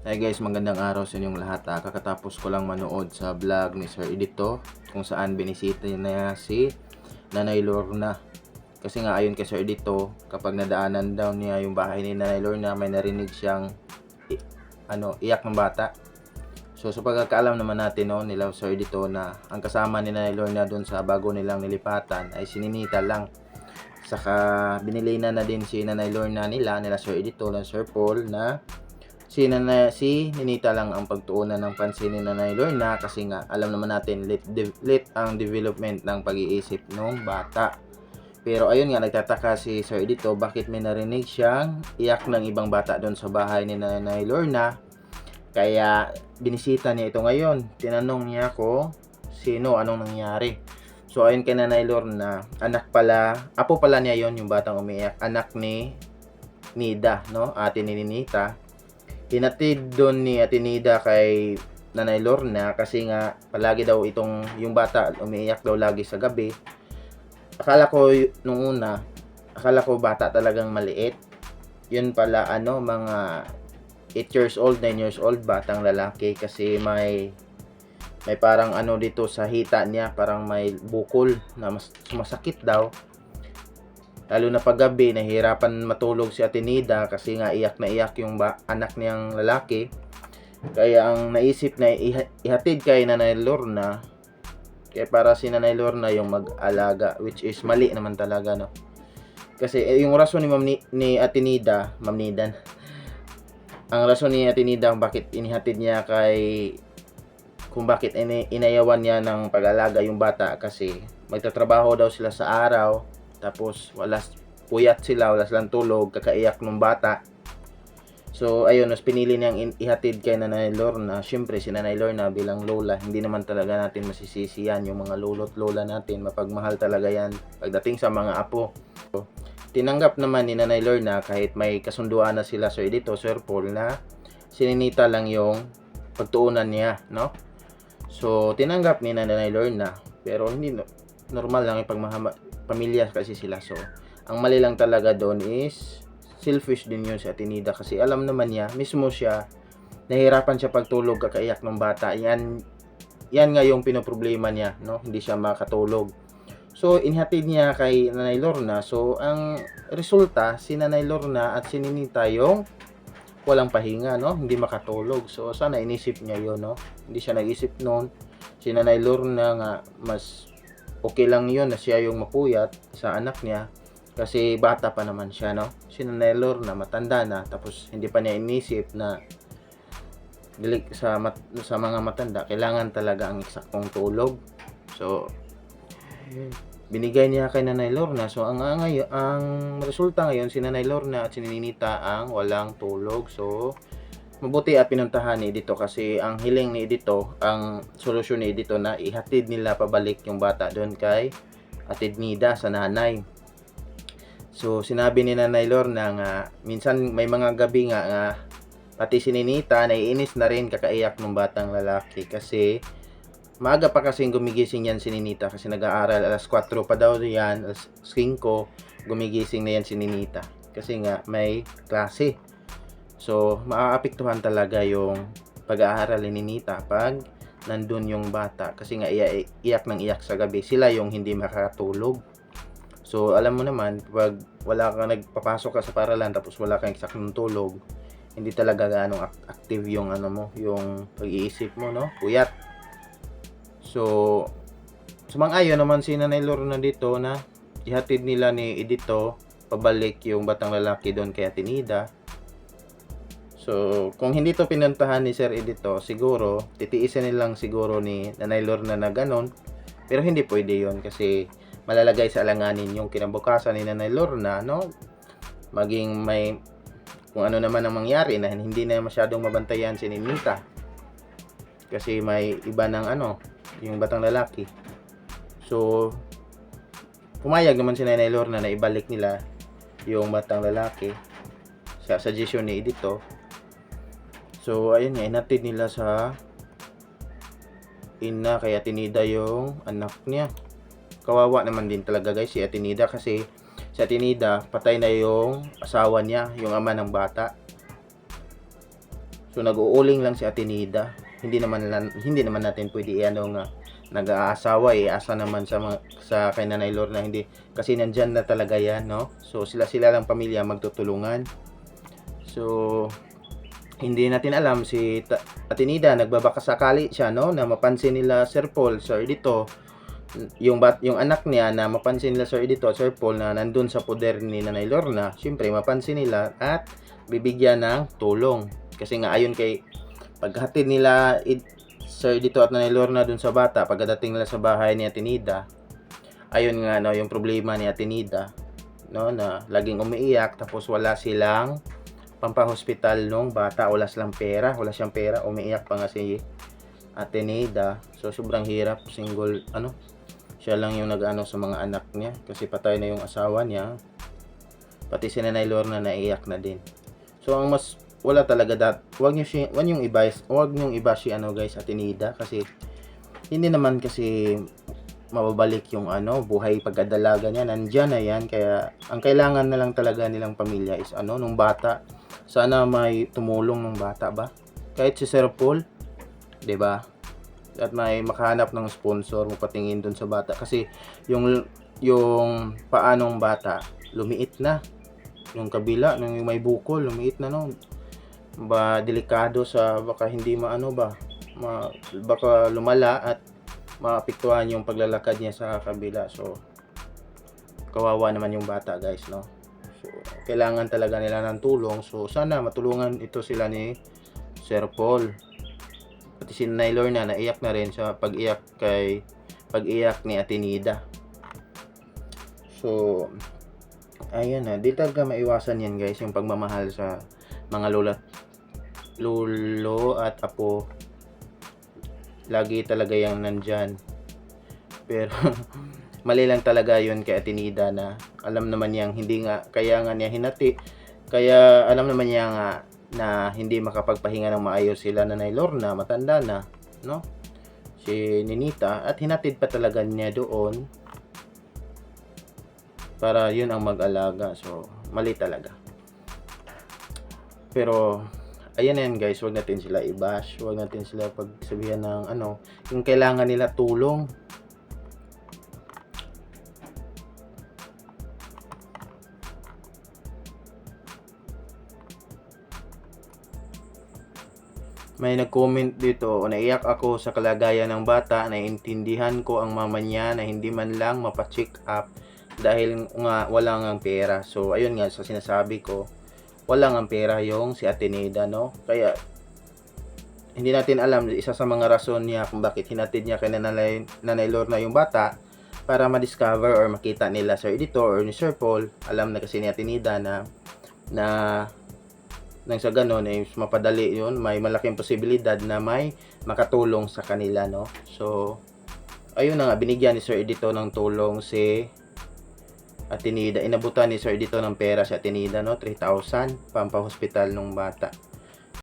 Hi guys, magandang araw sa inyong lahat. Kakatapos ko lang manood sa vlog ni Sir Edito kung saan binisita niya si Nanay Lorna. Kasi nga ayon kay Sir Edito, kapag nadaanan daw niya yung bahay ni Nanay Lorna, may narinig siyang iyak ng bata. So sa pagkakaalam naman natin nila Sir Edito na ang kasama ni Nanay Lorna doon sa bago nilang nilipatan ay si Ninita lang. Saka binili na din si Nanay Lorna nila Sir Edito ng Sir Paul na si Ninita lang ang pagtuunan ng pansin ni Nanay Lorna kasi nga alam naman natin late ang development ng pag-iisip ng bata. Pero ayun nga, nagtataka si Sir Edito bakit may narinig siyang iyak ng ibang bata doon sa bahay ni Nanay Lorna. Kaya binisita niya ito ngayon. Tinanong niya ko anong nangyari. So ayun kay Nanay Lorna, apo pala niya yon yung batang umiiyak, anak ni Nida, ate ni Ninita. Hinatid doon ni Ate Nida kay Nanay Lorna kasi nga palagi daw yung bata umiiyak daw lagi sa gabi. Akala ko bata talagang maliit. Yun pala mga 8 years old, 9 years old batang lalaki kasi may parang dito sa hita niya, parang may bukol na sumasakit daw. Lalo na pag gabi, nahihirapan matulog si Ate Nida kasi nga iyak na iyak yung anak niyang lalaki. Kaya ang naisip na ihatid kay Nanay Lorna, kaya para si Nanay Lorna yung mag-alaga, which is mali naman talaga, no? Kasi yung rason ni Ate Nida, Ma'am Nidan, ang rason ni Ate Nida bakit inihatid niya kung bakit inayawan niya ng pag-alaga yung bata kasi magtatrabaho daw sila sa araw. Tapos puyat sila, wala silang tulog, kakaiyak ng bata. So ayun, mas pinili niyang ihatid kay Nanay Lorna. Syempre si Nanay Lorna bilang lola, hindi naman talaga natin masisisi yan. Yung mga lolo't lola natin, mapagmahal talaga yan pagdating sa mga apo. So, tinanggap naman ni Nanay Lorna kahit may kasunduan na sila Sir Edito, Sir Paul na si Ninita lang yung pagtuunan niya, no? So tinanggap ni Nanay Lorna, pero hindi normal lang pamilya kasi sila. So ang mali lang talaga doon is selfish din yun si Ate Nida kasi alam naman niya, mismo siya nahihirapan siya pagtulog, kakaiyak ng bata. Yan nga yung pinoproblema niya, no? Hindi siya makatulog. So inhatid niya kay Nanay Lorna. So ang resulta, si Nanay Lorna at si Ninita yung walang pahinga, no? Hindi makatulog. So sana inisip niya yun, no? Hindi siya nag-isip noon. Si Nanay Lorna nga mas okay lang yun na siya yung mapuyat sa anak niya kasi bata pa naman siya, no? Si Nanay Lorna matanda na, tapos hindi pa niya inisip na sa mga matanda kailangan talaga ang eksaktong tulog. So binigay niya kay Nanay Lorna. So ang resulta ngayon, si Nanay Lorna at si Ninita ang walang tulog. So mabuti at pinuntahan ni Edito kasi ang hiling ni Edito, ang solusyon ni Edito na ihatid nila pabalik yung bata doon kay Ate Nida sa nanay. So sinabi ni Nanay Lorna nga minsan may mga gabi nga pati si Ninita naiinis na rin kakaiyak ng batang lalaki kasi maaga pa kasing gumigising yan si Ninita kasi nag-aaral, alas 4 pa daw yan, alas 5 gumigising na yan si Ninita kasi nga may klase. So, maaapektuhan talaga yung pag-aaral ni Ninita pag nandun yung bata. Kasi nga iyak ng iyak sa gabi. Sila yung hindi makakatulog. So, alam mo naman, pag wala kang nagpapasok ka sa paralan tapos wala kang eksaktong tulog, hindi talaga ganong active yung yung pag-iisip mo, no? Puyat. So, sumang-ayon naman si Nanay Lorna dito na ihatid nila ni Edito pabalik yung batang lalaki doon kay Ate Nida. So, kung hindi to pinuntahan ni Sir Edito, siguro, titiisin nilang siguro ni Nanay Lorna na ganon. Pero hindi pwede yon kasi malalagay sa alanganin yung kinabukasan ni Nanay Lorna, no? Maging may, kung ano naman ang mangyari na hindi na masyadong mabantayan si Ninita. Kasi may iba ng yung batang lalaki. So, pumayag naman si Nanay Lorna na ibalik nila yung batang lalaki sa suggestion ni Edito. So, ayun nga, inatid nila sa ina kay Ate Nida yung anak niya. Kawawa naman din talaga guys si Ate Nida kasi si Ate Nida patay na yung asawa niya, yung ama ng bata. So nag-uuling lang si Atenida. Hindi naman natin pwede nga nag-aasawa asa naman sa kay Nanay Lorna, hindi kasi nandiyan na talaga yan, no? So sila lang pamilya magtutulungan. So hindi natin alam si Atenida, nagbabakasakali siya, no, na mapansin nila Sir Paul, Sir Edito, yung anak niya na mapansin nila Sir Edito at Sir Paul na nandun sa poder ni Nanay Lorna. Siyempre mapansin nila at bibigyan ng tulong. Kasi nga ayon kay paghatid nila Sir Edito at Nanay Lorna dun sa bata, pagdating nila sa bahay ni Atenida, ayun nga, no, yung problema ni Atenida, no, na laging umiiyak tapos wala silang pampahospital nung bata, wala siyang pera, umiiyak pa nga si Atenida. So sobrang hirap, single, siya lang yung nag-ano sa mga anak niya kasi patay na yung asawa niya, pati si Nanay Lorna naiiyak na din. So ang mas wala talaga wag niyong iba si guys, Atenida, kasi hindi naman kasi mababalik yung buhay pagkadalaga niya, nandiyan na yan. Kaya ang kailangan na lang talaga nilang pamilya is nung bata, sana may tumulong ng bata ba, kahit si Sir Paul, 'di ba, at may makahanap ng sponsor patingin dun sa bata, kasi yung paanong bata lumiit na, yung kabila yung may bukol lumiit na, no, ba delikado sa baka hindi baka lumala at maapektuhan yung paglalakad niya sa kabila. So kawawa naman yung bata, guys, no. So kailangan talaga nila ng tulong. So sana matulungan ito sila ni Sir Paul. Pati si Nanay Lorna naiyak na rin sa pag-iyak ni Atenida. So ayan na, di talaga maiwasan yan, guys, yung pagmamahal sa mga lolo at apo. Lagi talaga yung nandyan. Pero mali lang talaga yun kay Atenida, na alam naman niyang hindi nga, kaya alam naman niya nga na hindi makapagpahinga ng maayos sila Nanay Lorna, matanda na, no, si Ninita, at hinatid pa talaga niya doon para yun ang mag-alaga. So mali talaga. Pero ayan na yan, guys, wag natin sila i-bash, wag natin sila pagsabihan ng yung kailangan nila tulong. May nag-comment dito, naiyak ako sa kalagayan ng bata, naiintindihan ko ang mama niya na hindi man lang mapa-check up dahil nga wala ngang pera. So ayun nga, sa sinasabi ko, wala ngang pera yung si Atenida, no. Kaya hindi natin alam, isa sa mga rason niya kung bakit hinatid niya kay Nanay Lorna yung bata, para ma-discover or makita nila Sir Edito or ni Sir Paul. Alam na kasi ni Atenida na nang sa ganon mapadali yun, may malaking posibilidad na may makatulong sa kanila, no. So ayun na nga, binigyan ni Sir Edito ng tulong si Atenida, inabutan ni Sir Edito ng pera si Atenida, no, 3,000 pampahospital ng bata.